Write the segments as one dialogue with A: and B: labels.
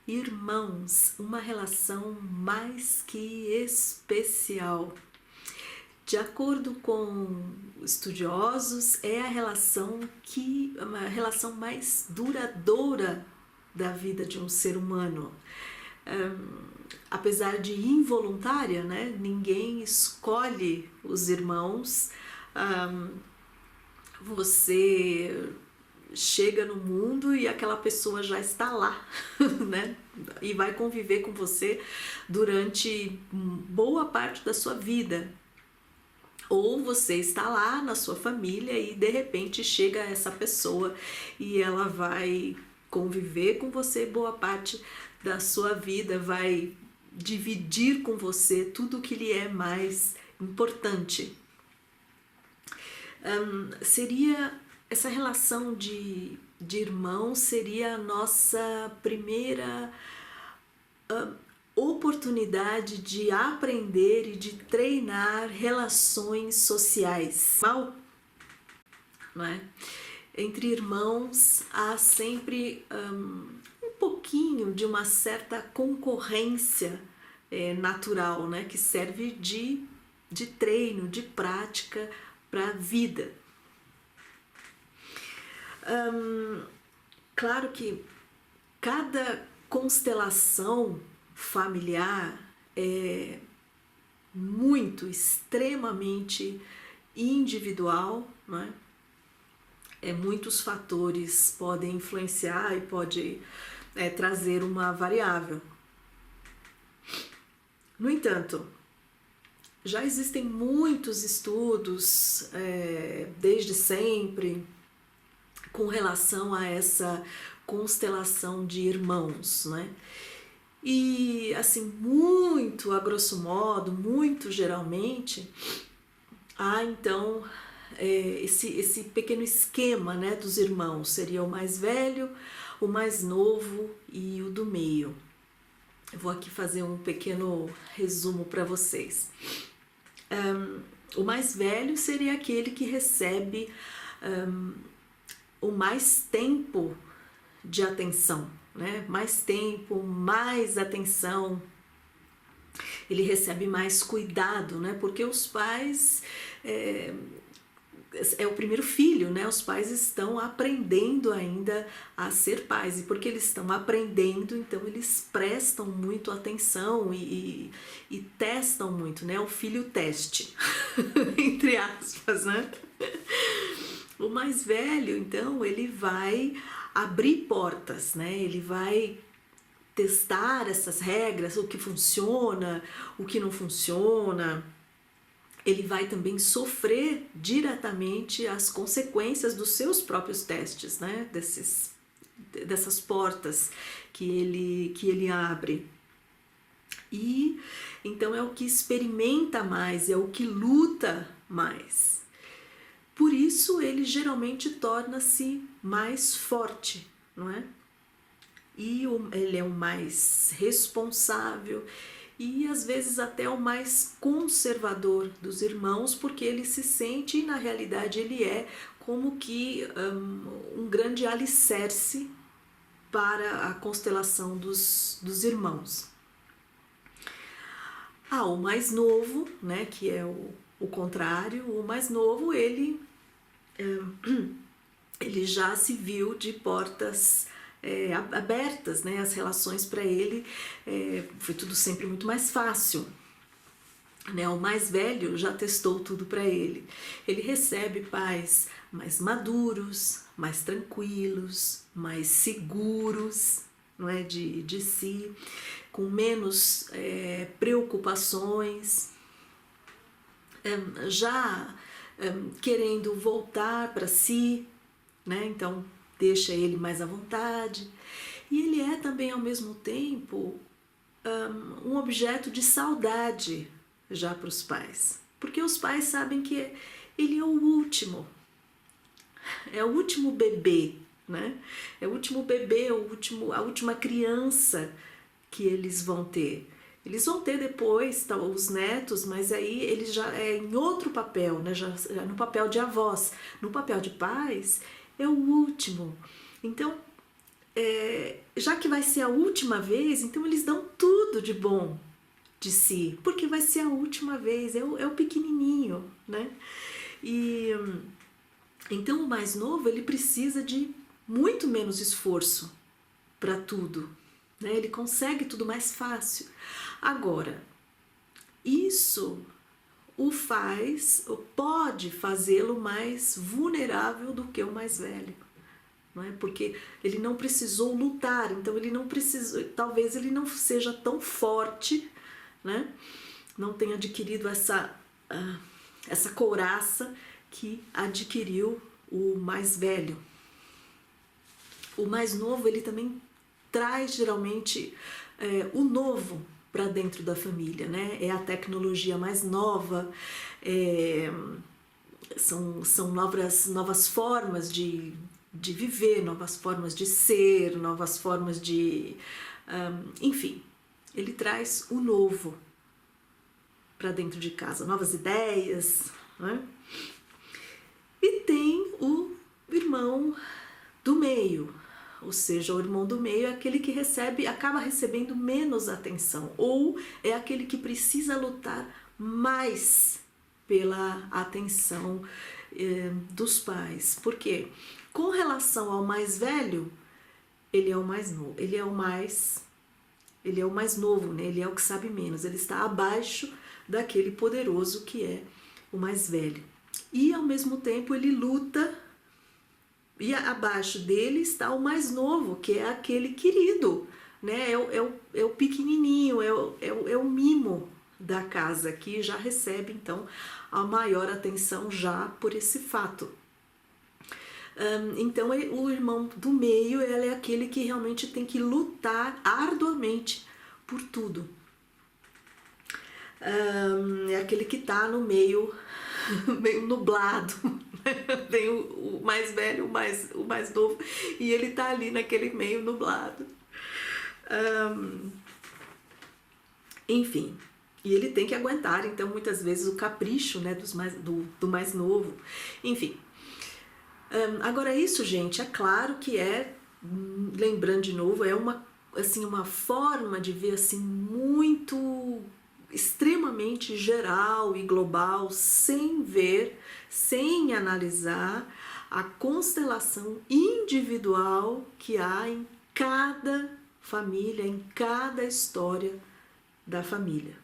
A: Irmãos, uma relação mais que especial. De acordo com estudiosos, é uma relação mais duradoura da vida de um ser humano. Apesar de involuntária, né? Ninguém escolhe os irmãos. Você chega no mundo e aquela pessoa já está lá, né? E vai conviver com você durante boa parte da sua vida. Ou você está lá na sua família e de repente chega essa pessoa e ela vai conviver com você boa parte da sua vida, vai dividir com você tudo o que lhe é mais importante. Essa relação de irmão seria a nossa primeira oportunidade de aprender e de treinar relações sociais. Não é? Entre irmãos há sempre um pouquinho de uma certa concorrência natural, né? Que serve de treino, de prática para a vida. Claro que cada constelação familiar é extremamente individual, né? Muitos fatores podem influenciar e pode trazer uma variável. No entanto, já existem muitos estudos desde sempre com relação a essa constelação de irmãos, né? E assim, muito a grosso modo, muito geralmente, há então esse pequeno esquema, né, dos irmãos. Seria o mais velho, o mais novo e o do meio. Eu vou aqui fazer um pequeno resumo para vocês. O mais velho seria aquele que recebe o mais tempo de atenção, né? Mais tempo, mais atenção, ele recebe mais cuidado, né? Porque os pais é o primeiro filho, né? Os pais estão aprendendo ainda a ser pais, e porque eles estão aprendendo, então eles prestam muito atenção e testam muito, né? O filho teste, entre aspas, né? O mais velho, então, ele vai abrir portas, né? Ele vai testar essas regras, o que funciona, o que não funciona. Ele vai também sofrer diretamente as consequências dos seus próprios testes, né? Dessas portas que ele abre. E então é o que experimenta mais, é o que luta mais. Por isso ele geralmente torna-se mais forte, não é? E ele é o mais responsável e às vezes até o mais conservador dos irmãos, porque ele se sente, e na realidade ele é como que um grande alicerce para a constelação dos irmãos. O mais novo, né, que é o contrário, o mais novo, ele já se viu de portas abertas, né? As relações para ele foi tudo sempre muito mais fácil, né? O mais velho já testou tudo para ele. Ele recebe pais mais maduros, mais tranquilos, mais seguros, não é? de si, com menos preocupações, já querendo voltar para si, né? Então deixa ele mais à vontade. E ele é também ao mesmo tempo um objeto de saudade já para os pais, porque os pais sabem que ele é o último bebê, né? É o último bebê, a última criança que eles vão ter. Eles vão ter depois os netos, mas aí eles já é em outro papel, né? Já no papel de avós. No papel de pais é o último. Então já que vai ser a última vez, então eles dão tudo de bom de si, porque vai ser a última vez, é o pequenininho, né? E então o mais novo, ele precisa de muito menos esforço para tudo, né? Ele consegue tudo mais fácil. Agora, isso pode fazê-lo mais vulnerável do que o mais velho, não é? Porque ele não precisou lutar, então ele não precisou, talvez ele não seja tão forte, né? Não tenha adquirido essa couraça que adquiriu o mais velho. O mais novo, ele também traz geralmente o novo para dentro da família, né? É a tecnologia mais nova, são novas formas de viver, novas formas de ser, novas formas de... enfim, ele traz o novo para dentro de casa, novas ideias, né? E tem o irmão do meio, ou seja, o irmão do meio é aquele que acaba recebendo menos atenção, ou é aquele que precisa lutar mais pela atenção dos pais. Por quê? Com relação ao mais velho, ele é o mais novo, ele é o mais novo, né? Ele é o que sabe menos, ele está abaixo daquele poderoso que é o mais velho. E ao mesmo tempo ele luta, e abaixo dele está o mais novo, que é aquele querido, né? É o pequenininho, é o mimo da casa, que já recebe então a maior atenção já por esse fato. Então o irmão do meio, ele é aquele que realmente tem que lutar arduamente por tudo. É aquele que está no meio nublado. Tem o mais velho, o mais novo, e ele tá ali naquele meio nublado. Enfim, e ele tem que aguentar, então, muitas vezes o capricho, né, do mais novo. Enfim, agora isso, gente, é claro que lembrando de novo, é uma forma de ver assim muito extremamente geral e global, sem analisar a constelação individual que há em cada família, em cada história da família.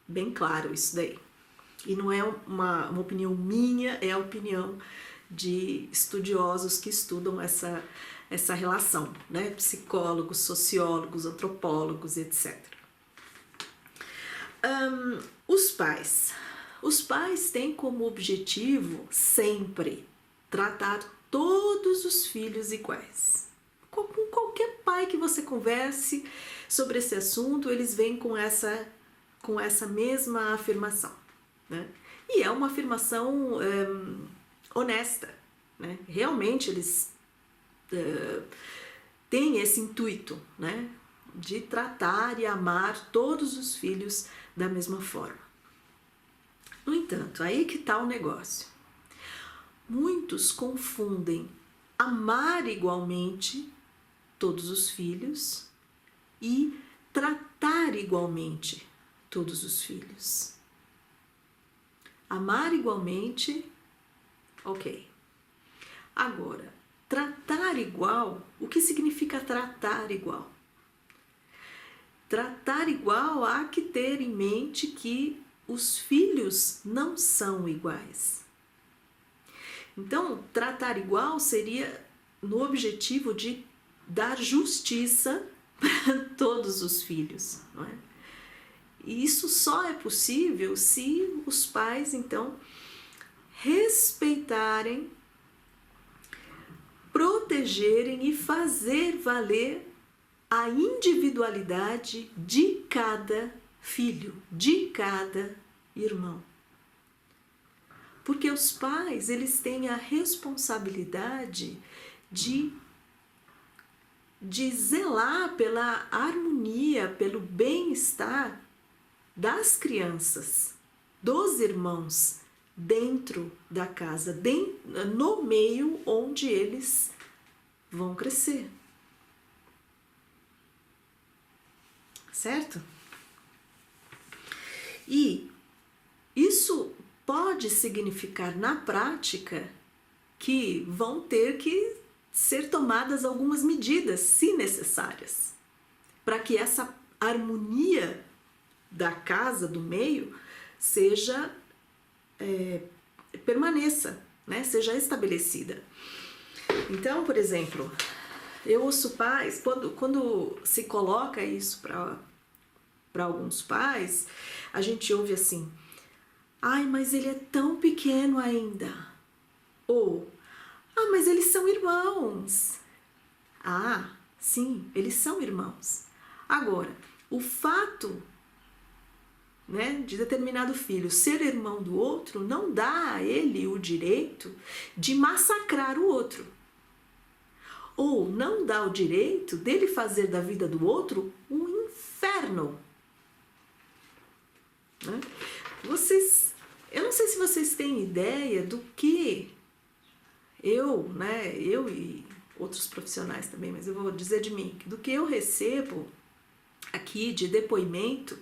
A: Bem claro isso daí. E não é uma opinião minha, é a opinião de estudiosos que estudam essa relação, né? Psicólogos, sociólogos, antropólogos, etc. Os pais. Os pais têm como objetivo sempre tratar todos os filhos iguais. Com qualquer pai que você converse sobre esse assunto, eles vêm com essa mesma afirmação, né? E é uma afirmação honesta, né? Realmente eles têm esse intuito, né, de tratar e amar todos os filhos da mesma forma. No entanto, aí que está o negócio. Muitos confundem amar igualmente todos os filhos e tratar igualmente todos os filhos. Amar igualmente, ok. Agora, tratar igual, o que significa tratar igual? Tratar igual, há que ter em mente que os filhos não são iguais. Então, tratar igual seria no objetivo de dar justiça para todos os filhos, não é? E isso só é possível se os pais, então, respeitarem, protegerem e fazer valer a individualidade de cada filho, de cada irmão. Porque os pais, eles têm a responsabilidade de zelar pela harmonia, pelo bem-estar das crianças, dos irmãos, dentro da casa, no meio onde eles vão crescer. certo? E isso pode significar na prática que vão ter que ser tomadas algumas medidas, se necessárias, para que essa harmonia da casa, do meio, seja permaneça, né? Seja estabelecida. Então, por exemplo, eu ouço pais, quando se coloca isso para alguns pais, a gente ouve assim: ai, mas ele é tão pequeno ainda. Ou, ah, mas eles são irmãos. Ah, sim, eles são irmãos. Agora, o fato, né, de determinado filho ser irmão do outro não dá a ele o direito de massacrar o outro. Ou não dá o direito dele fazer da vida do outro um inferno. Né? Eu não sei se vocês têm ideia do que eu e outros profissionais também, mas eu vou dizer de mim, do que eu recebo aqui de depoimento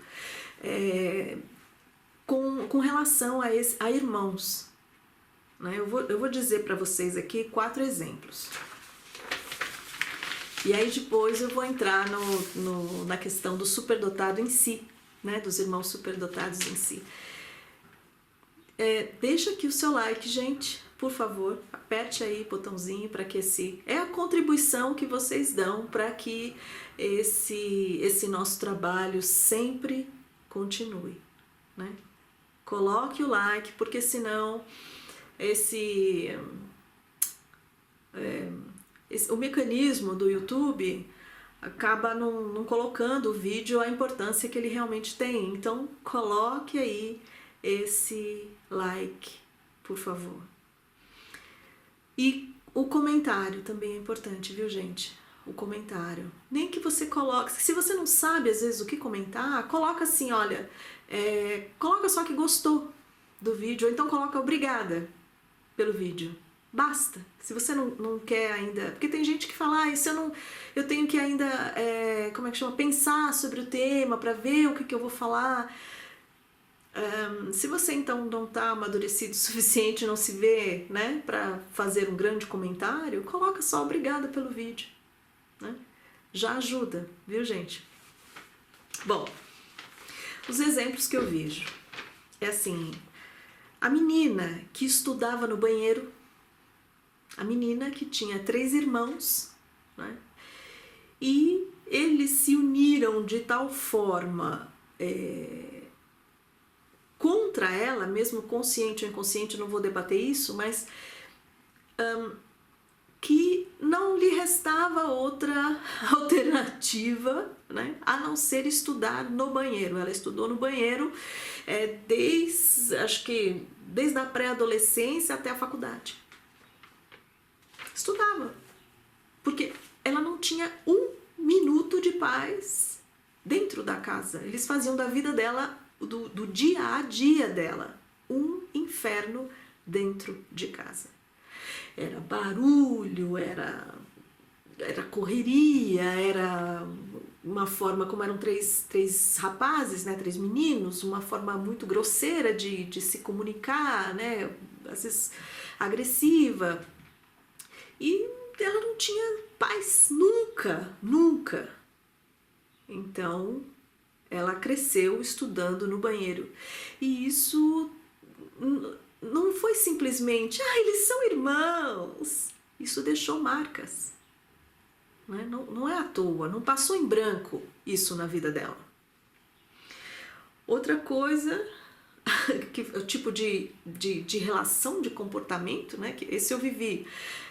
A: com relação a irmãos. Né? Eu vou dizer para vocês aqui 4 exemplos. E aí depois eu vou entrar na questão do superdotado em si, né? Dos irmãos superdotados em si. Deixa aqui o seu like, gente, por favor, aperte aí o botãozinho para que é a contribuição que vocês dão para que esse nosso trabalho sempre continue, né? Coloque o like, porque senão o mecanismo do YouTube acaba não colocando o vídeo a importância que ele realmente tem. Então, coloque aí esse like, por favor. E o comentário também é importante, viu, gente? O comentário. Nem que você coloque... Se você não sabe, às vezes, o que comentar, coloca assim, olha... coloca só que gostou do vídeo, ou então coloca obrigada pelo vídeo. Basta. Se você não quer ainda... Porque tem gente que fala, eu tenho que ainda, pensar sobre o tema para ver o que eu vou falar. Se você então não está amadurecido o suficiente, não se vê, né, para fazer um grande comentário, coloca só obrigada pelo vídeo. Né? Já ajuda, viu, gente? Bom, os exemplos que eu vejo é assim... A menina que estudava no banheiro, a menina que tinha 3 irmãos, né? E eles se uniram de tal forma contra ela, mesmo consciente ou inconsciente, não vou debater isso, mas que não lhe restava outra alternativa, né, a não ser estudar no banheiro. Ela estudou no banheiro desde a pré-adolescência até a faculdade. Estudava, porque ela não tinha 1 minuto de paz dentro da casa. Eles faziam da vida dela, do dia a dia dela, um inferno dentro de casa. Era barulho, era correria, era uma forma, como eram três rapazes, né, 3 meninos, uma forma muito grosseira de se comunicar, né, às vezes agressiva. E ela não tinha paz, nunca. Então, ela cresceu estudando no banheiro. E isso não foi simplesmente, eles são irmãos. Isso deixou marcas. Né? Não é à toa, não passou em branco isso na vida dela. Outra coisa, o tipo de relação, de comportamento, né? Que esse eu vivi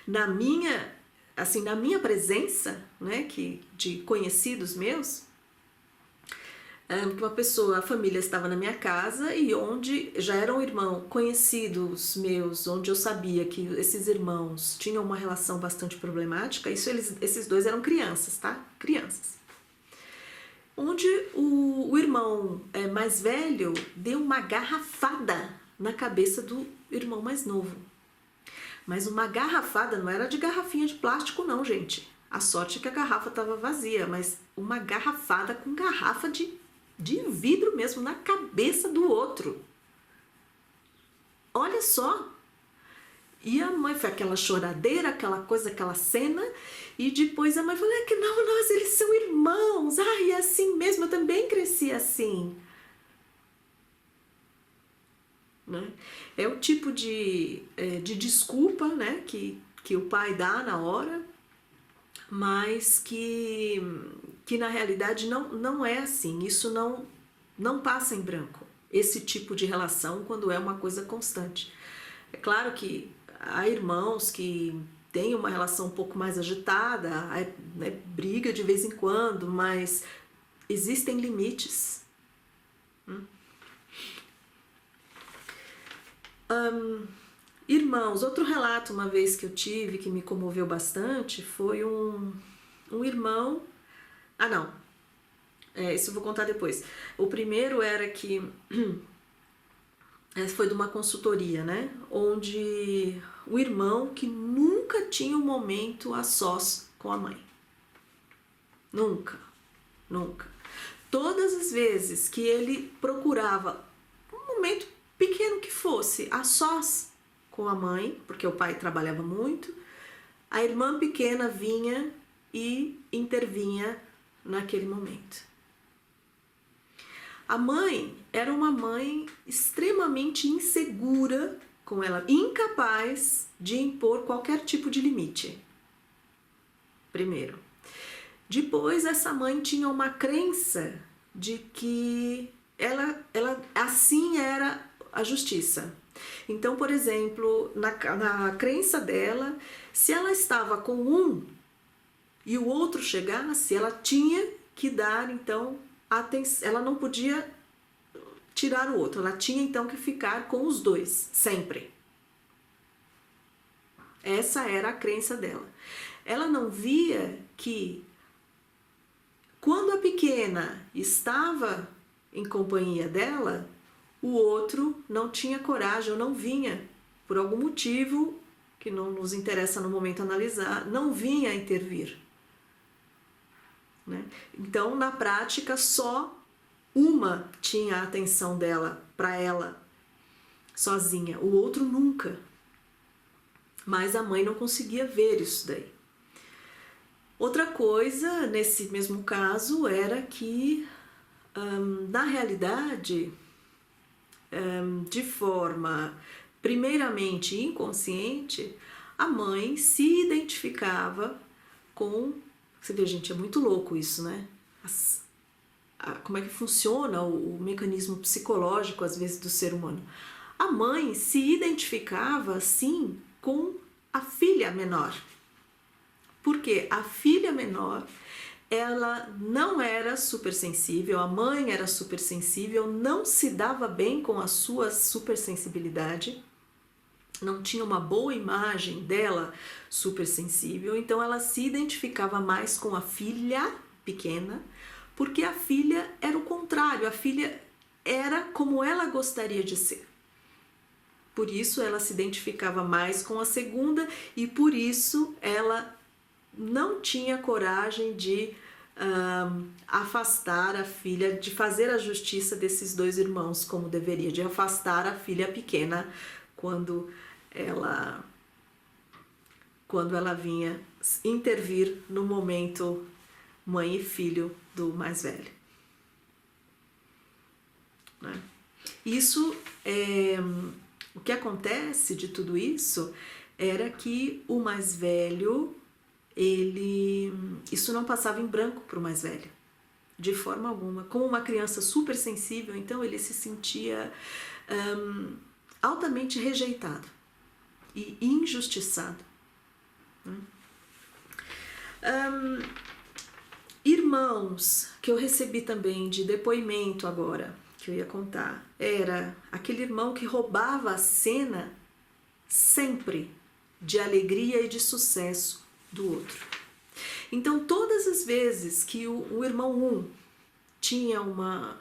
A: na minha presença, né? De conhecidos meus. A família estava na minha casa e onde já eram conhecidos meus, onde eu sabia que esses irmãos tinham uma relação bastante problemática. Esses 2 eram crianças, tá? Crianças. Onde o irmão mais velho deu uma garrafada na cabeça do irmão mais novo. Mas uma garrafada não era de garrafinha de plástico não, gente. A sorte é que a garrafa estava vazia, mas uma garrafada com garrafa de vidro mesmo na cabeça do outro. Olha só. E a mãe foi aquela choradeira, aquela coisa, aquela cena, e depois a mãe falou, é que não, nós, eles são irmãos, ai, é assim mesmo, eu também cresci assim. Né? É o tipo de desculpa, né, que o pai dá na hora, mas que na realidade não é assim, isso não passa em branco, esse tipo de relação quando é uma coisa constante. É claro que há irmãos que têm uma relação um pouco mais agitada, né, briga de vez em quando, mas existem limites. Irmãos, outro relato uma vez que eu tive que me comoveu bastante foi um irmão. Ah, não. Isso eu vou contar depois. O primeiro era que foi de uma consultoria, né? Onde o irmão que nunca tinha um momento a sós com a mãe. Nunca, nunca. Todas as vezes que ele procurava um momento pequeno que fosse a sós com a mãe, porque o pai trabalhava muito, a irmã pequena vinha e intervinha naquele momento. A mãe era uma mãe extremamente insegura com ela, incapaz de impor qualquer tipo de limite. Primeiro. Depois, essa mãe tinha uma crença de que ela assim era a justiça. Então, por exemplo, na crença dela, se ela estava com um e o outro chegasse, ela tinha que dar, então, atenção, ela não podia tirar o outro, ela tinha então que ficar com os dois, sempre. Essa era a crença dela. Ela não via que quando a pequena estava em companhia dela, o outro não tinha coragem ou não vinha, por algum motivo que não nos interessa no momento analisar, não vinha intervir. Né? Então, na prática, só uma tinha a atenção dela para ela, sozinha, o outro nunca. Mas a mãe não conseguia ver isso daí. Outra coisa, nesse mesmo caso, era que, na realidade, de forma primeiramente inconsciente, a mãe se identificava com... Você vê, gente, é muito louco isso, né? Como é que funciona o mecanismo psicológico, às vezes, do ser humano. A mãe se identificava, sim, com a filha menor. Porque a filha menor, ela não era supersensível, a mãe era supersensível, não se dava bem com a sua supersensibilidade, não tinha uma boa imagem dela supersensível, então ela se identificava mais com a filha pequena, porque a filha era o contrário, a filha era como ela gostaria de ser. Por isso ela se identificava mais com a segunda e por isso ela não tinha coragem de afastar a filha, de fazer a justiça desses dois irmãos como deveria, de afastar a filha pequena quando ela vinha intervir no momento mãe e filho do mais velho. Né? Isso, o que acontece de tudo isso era que o mais velho, isso não passava em branco para o mais velho, de forma alguma. Como uma criança super sensível, então ele se sentia altamente rejeitado e injustiçado. Irmãos, que eu recebi também de depoimento agora, que eu ia contar, era aquele irmão que roubava a cena sempre de alegria e de sucesso do outro. Então, todas as vezes que o irmão 1 tinha um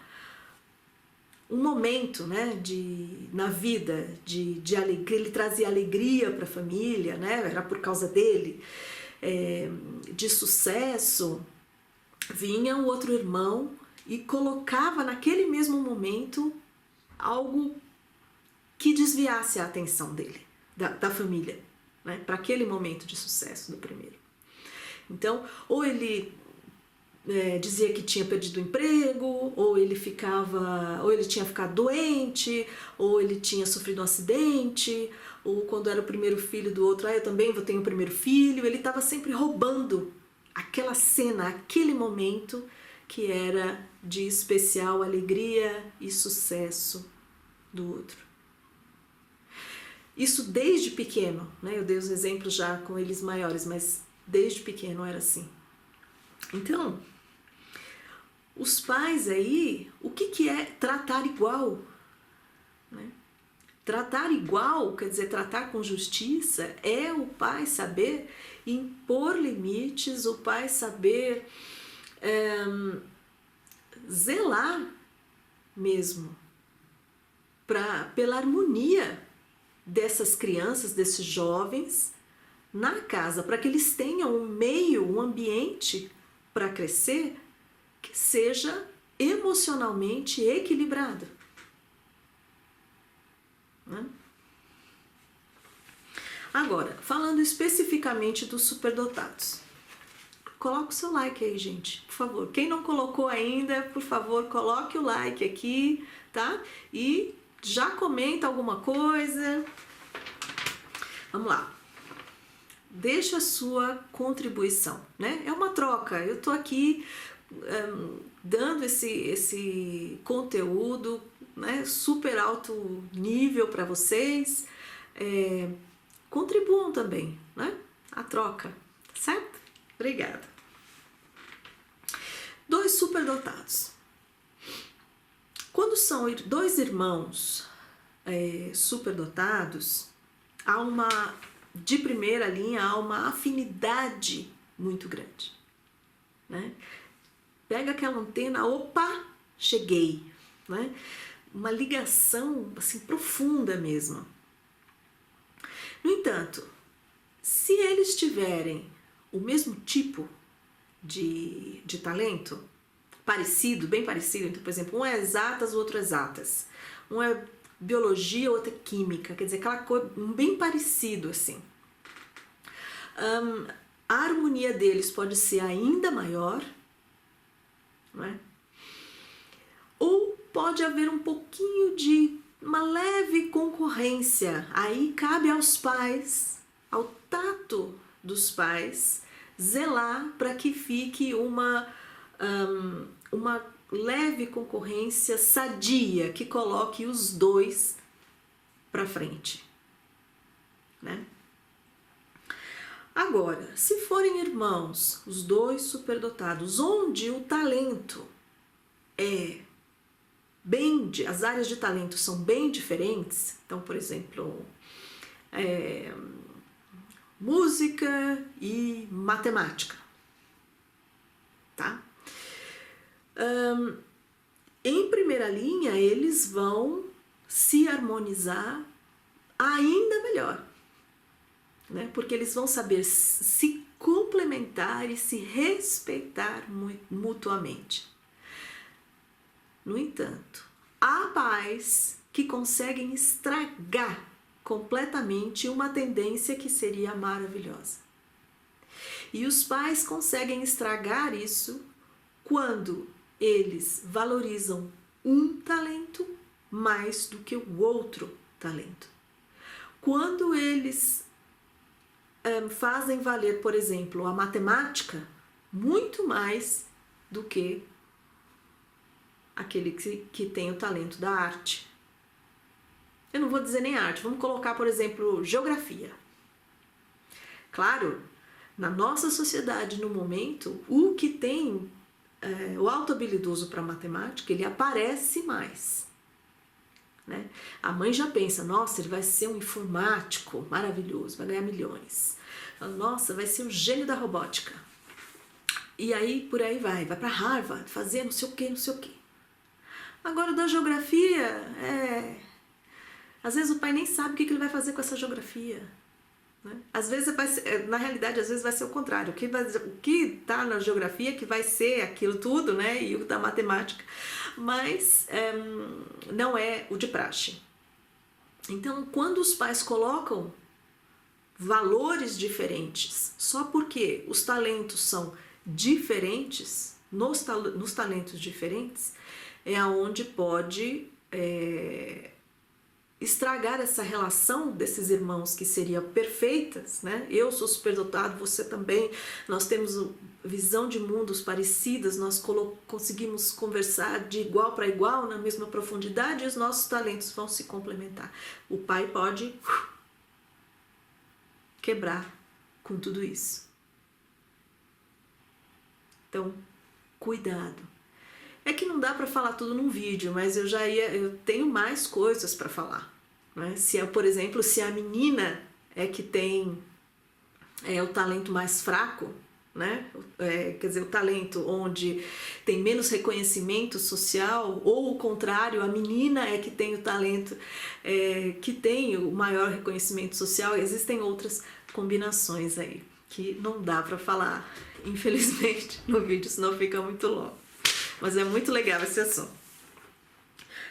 A: momento, né, na vida de alegria, ele trazia alegria para a família, né, era por causa dele, de sucesso, vinha o outro irmão e colocava naquele mesmo momento algo que desviasse a atenção dele, da família, né, para aquele momento de sucesso do primeiro. Então, ou ele dizia que tinha perdido o emprego, ou ele tinha ficado doente, ou ele tinha sofrido um acidente, ou quando era o primeiro filho do outro, eu também vou ter o primeiro filho. Ele estava sempre roubando aquela cena, aquele momento que era de especial alegria e sucesso do outro. Isso desde pequeno, né? Eu dei os exemplos já com eles maiores, mas desde pequeno era assim. Então, os pais aí, o que é tratar igual? Né? Tratar igual, quer dizer, tratar com justiça, é o pai saber impor limites, o pai saber zelar mesmo pela harmonia dessas crianças, desses jovens na casa, para que eles tenham um meio, um ambiente para crescer que seja emocionalmente equilibrado. Né? Agora, falando especificamente dos superdotados, coloca o seu like aí, gente, por favor. Quem não colocou ainda, por favor, coloque o like aqui, tá? E já comenta alguma coisa. Vamos lá. Deixa a sua contribuição, né? É uma troca. Eu tô aqui dando esse conteúdo, né, super alto nível para vocês. Contribuam também, né? A troca, certo? Obrigada. 2 superdotados. Quando são 2 irmãos superdotados, de primeira linha, há uma afinidade muito grande, né? Pega aquela antena, opa, cheguei, né? Uma ligação assim profunda mesmo. No entanto, se eles tiverem o mesmo tipo de talento, parecido, bem parecido, então, por exemplo, um é exatas, o outro é exatas, um é biologia, o outro é química, quer dizer, aquela coisa bem parecido assim. A harmonia deles pode ser ainda maior, né? Ou pode haver um pouquinho de uma leve concorrência. Aí cabe aos pais, ao tato dos pais, zelar para que fique uma leve concorrência sadia, que coloque os 2 para frente, né? Agora, se forem irmãos, os 2 superdotados, onde o talento as áreas de talento são bem diferentes, então, por exemplo, música e matemática, tá? Em primeira linha, eles vão se harmonizar ainda melhor, né? Porque eles vão saber se complementar e se respeitar mutuamente. No entanto, há pais que conseguem estragar completamente uma tendência que seria maravilhosa. E os pais conseguem estragar isso quando eles valorizam um talento mais do que o outro talento. Quando eles fazem valer, por exemplo, a matemática muito mais do que aquele que tem o talento da arte. Eu não vou dizer nem arte, vamos colocar, por exemplo, geografia. Claro, na nossa sociedade, no momento, o que tem o alto habilidoso para matemática, ele aparece mais, né? A mãe já pensa, nossa, ele vai ser um informático maravilhoso, vai ganhar milhões. Nossa, vai ser o gênio da robótica. E aí, por aí vai para Harvard, fazer não sei o que, não sei o que. Agora, da geografia, às vezes o pai nem sabe o que ele vai fazer com essa geografia, né? Às vezes na realidade, às vezes vai ser o contrário. O que está na geografia que vai ser aquilo tudo, né? E o da matemática, mas não é o de praxe. Então, quando os pais colocam valores diferentes, só porque os talentos são diferentes, nos talentos diferentes, é aonde pode estragar essa relação desses irmãos que seriam perfeitas, né? Eu sou superdotado, você também, nós temos visão de mundos parecidas, nós conseguimos conversar de igual para igual, na mesma profundidade, e os nossos talentos vão se complementar. O pai pode quebrar com tudo isso. Então, cuidado. É que não dá para falar tudo num vídeo, mas eu tenho mais coisas para falar, né? Por exemplo, se a menina é que tem o talento mais fraco, né? Quer dizer, o talento onde tem menos reconhecimento social, ou o contrário, a menina é que tem o talento que tem o maior reconhecimento social. Existem outras combinações aí que não dá para falar, infelizmente, no vídeo, senão fica muito longo. Mas é muito legal esse assunto.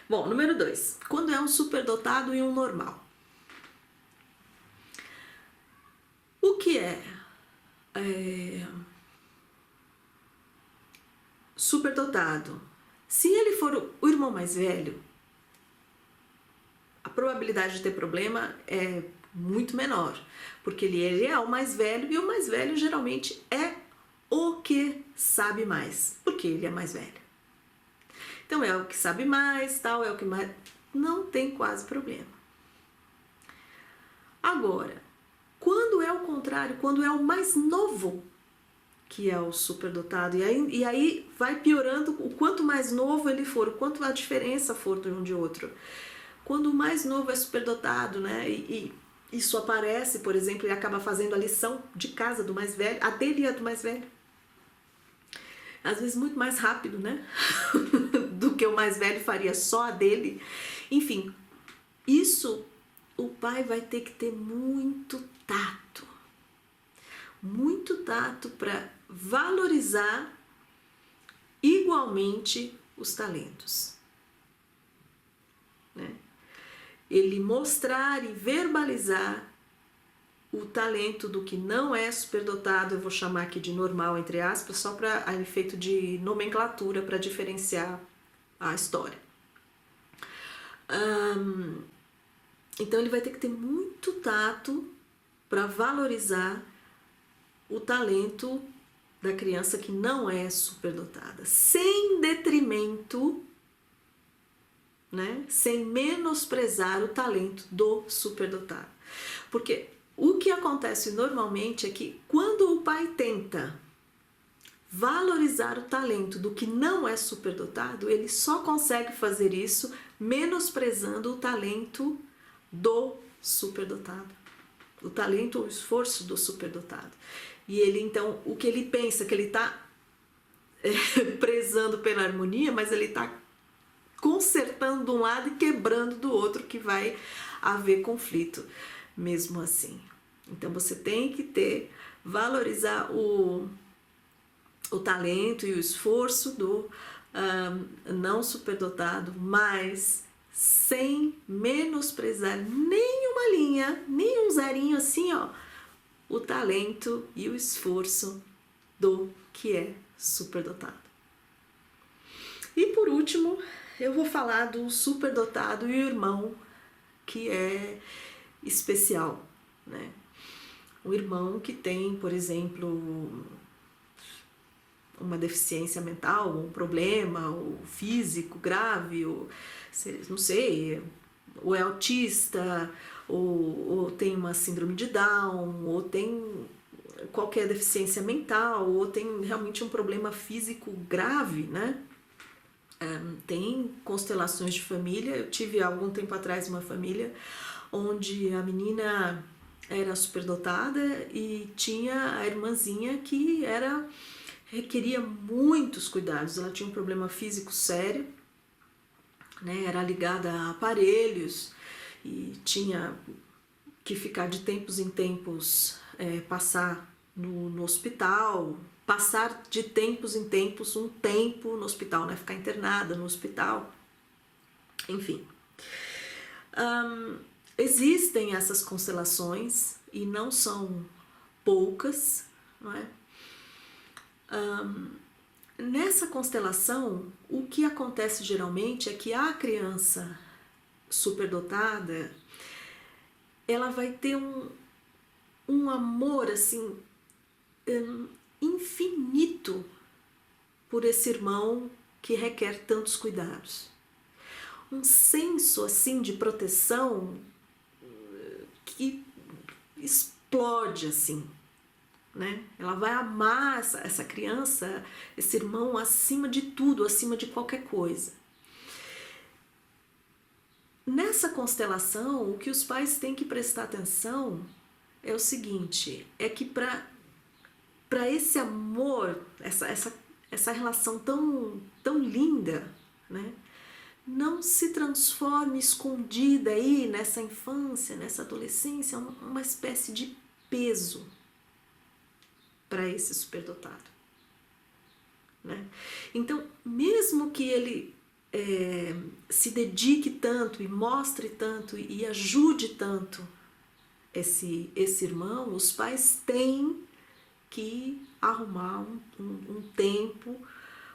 A: Bom, número 2. Quando é um superdotado e um normal. O que é superdotado? Se ele for o irmão mais velho, a probabilidade de ter problema é muito menor, porque ele é o mais velho, e o mais velho geralmente é o que sabe mais, porque ele é mais velho. Então é o que sabe mais, tal, é o que mais... Não tem quase problema. Agora, quando é o contrário, quando é o mais novo que é o superdotado, e aí vai piorando o quanto mais novo ele for, o quanto a diferença for de um de outro. Quando o mais novo é superdotado, né, e isso aparece, por exemplo, ele acaba fazendo a lição de casa do mais velho, a dele e a do mais velho. Às vezes muito mais rápido, né? do que o mais velho faria só a dele. Enfim, isso o pai vai ter que ter muito tato para valorizar igualmente os talentos, né? Ele mostrar e verbalizar o talento do que não é superdotado, eu vou chamar aqui de normal, entre aspas, só para efeito de nomenclatura, para diferenciar a história. Então ele vai ter que ter muito tato para valorizar o talento da criança que não é superdotada, sem detrimento, né? Sem menosprezar o talento do superdotado. Porque o que acontece normalmente é que quando o pai tenta valorizar o talento do que não é superdotado, ele só consegue fazer isso menosprezando o talento do superdotado, o talento ou o esforço do superdotado. E ele então, o que ele pensa que ele está prezando pela harmonia, mas ele está consertando de um lado e quebrando do outro, que vai haver conflito mesmo assim. Então você tem que valorizar o talento e o esforço do não superdotado, mas sem menosprezar nenhuma linha, nem um zerinho assim, ó, o talento e o esforço do que é superdotado. E por último, eu vou falar do superdotado e o irmão que é especial, né? O irmão que tem, por exemplo, uma deficiência mental, um problema, ou físico grave, ou não sei, ou é autista, ou tem uma síndrome de Down, ou tem qualquer deficiência mental, ou tem realmente um problema físico grave, né? Tem constelações de família. Eu tive há algum tempo atrás uma família onde a menina era superdotada e tinha a irmãzinha que requeria muitos cuidados. Ela tinha um problema físico sério, né? Era ligada a aparelhos e tinha que ficar de tempos em tempos, passar no hospital, passar de tempos em tempos um tempo no hospital, né? Ficar internada no hospital, enfim. Existem essas constelações e não são poucas, não é? Nessa constelação, o que acontece geralmente é que a criança superdotada, ela vai ter um amor assim infinito por esse irmão que requer tantos cuidados. Um senso assim de proteção que explode assim, né? Ela vai amar essa criança, esse irmão acima de tudo, acima de qualquer coisa. Nessa constelação, o que os pais têm que prestar atenção é o seguinte, é que para esse amor, essa relação tão linda, né, não se transforme escondida aí nessa infância, nessa adolescência, uma espécie de peso para esse superdotado, né? Então, mesmo que ele se dedique tanto e mostre tanto e ajude tanto esse irmão, os pais têm que arrumar um tempo,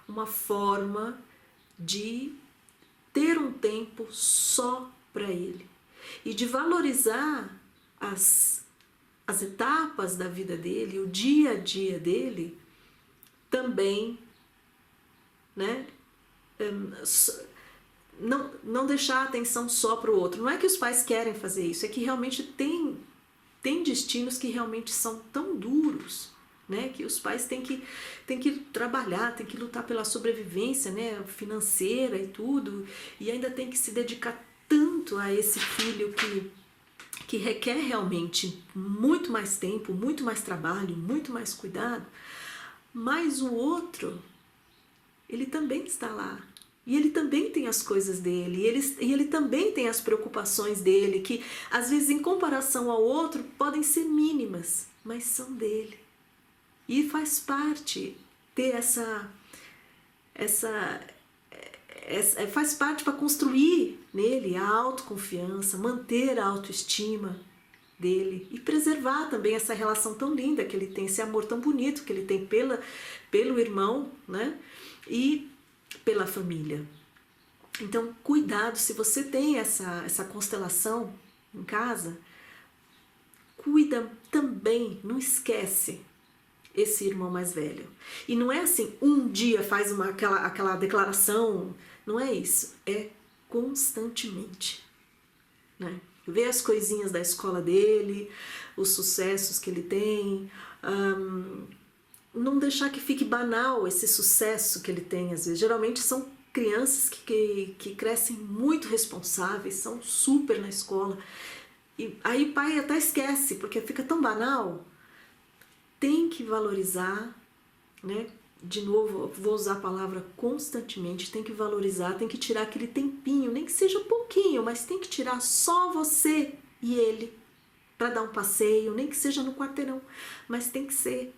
A: uma forma de ter um tempo só para ele e de valorizar as etapas da vida dele, o dia a dia dele também, né? Não deixar a atenção só para o outro. Não é que os pais querem fazer isso, é que realmente tem destinos que realmente são tão duros, né, que os pais têm que trabalhar, têm que lutar pela sobrevivência, né, financeira e tudo, e ainda tem que se dedicar tanto a esse filho que requer realmente muito mais tempo, muito mais trabalho, muito mais cuidado, mas o outro, ele também está lá. E ele também tem as coisas dele, e ele também tem as preocupações dele, que às vezes em comparação ao outro podem ser mínimas, mas são dele. E faz parte ter faz parte para construir nele a autoconfiança, manter a autoestima dele e preservar também essa relação tão linda que ele tem, esse amor tão bonito que ele tem pelo irmão, né? E pela família. Então, cuidado, se você tem essa constelação em casa, cuida também, não esquece esse irmão mais velho. E não é assim, um dia faz aquela declaração, não é isso, é constantemente, né? Ver as coisinhas da escola dele, os sucessos que ele tem, não deixar que fique banal esse sucesso que ele tem às vezes. Geralmente são crianças que crescem muito responsáveis, são super na escola, e aí o pai até esquece, porque fica tão banal. Tem que valorizar, né? De novo, vou usar a palavra constantemente, tem que valorizar, tem que tirar aquele tempinho, nem que seja um pouquinho, mas tem que tirar só você e ele para dar um passeio, nem que seja no quarteirão, mas tem que ser.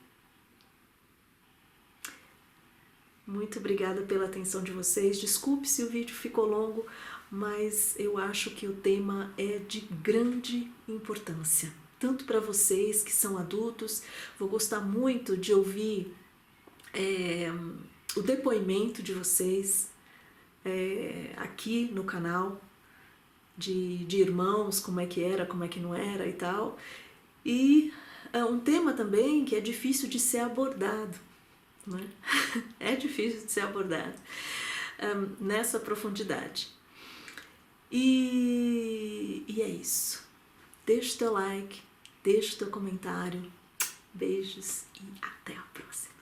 A: Muito obrigada pela atenção de vocês. Desculpe se o vídeo ficou longo, mas eu acho que o tema é de grande importância. Tanto para vocês que são adultos, vou gostar muito de ouvir o depoimento de vocês aqui no canal, de irmãos, como é que era, como é que não era e tal. E um tema também que é difícil de ser abordado, né? É difícil de ser abordado nessa profundidade. E é isso. Deixa o teu like, deixa o teu comentário. Beijos e até a próxima.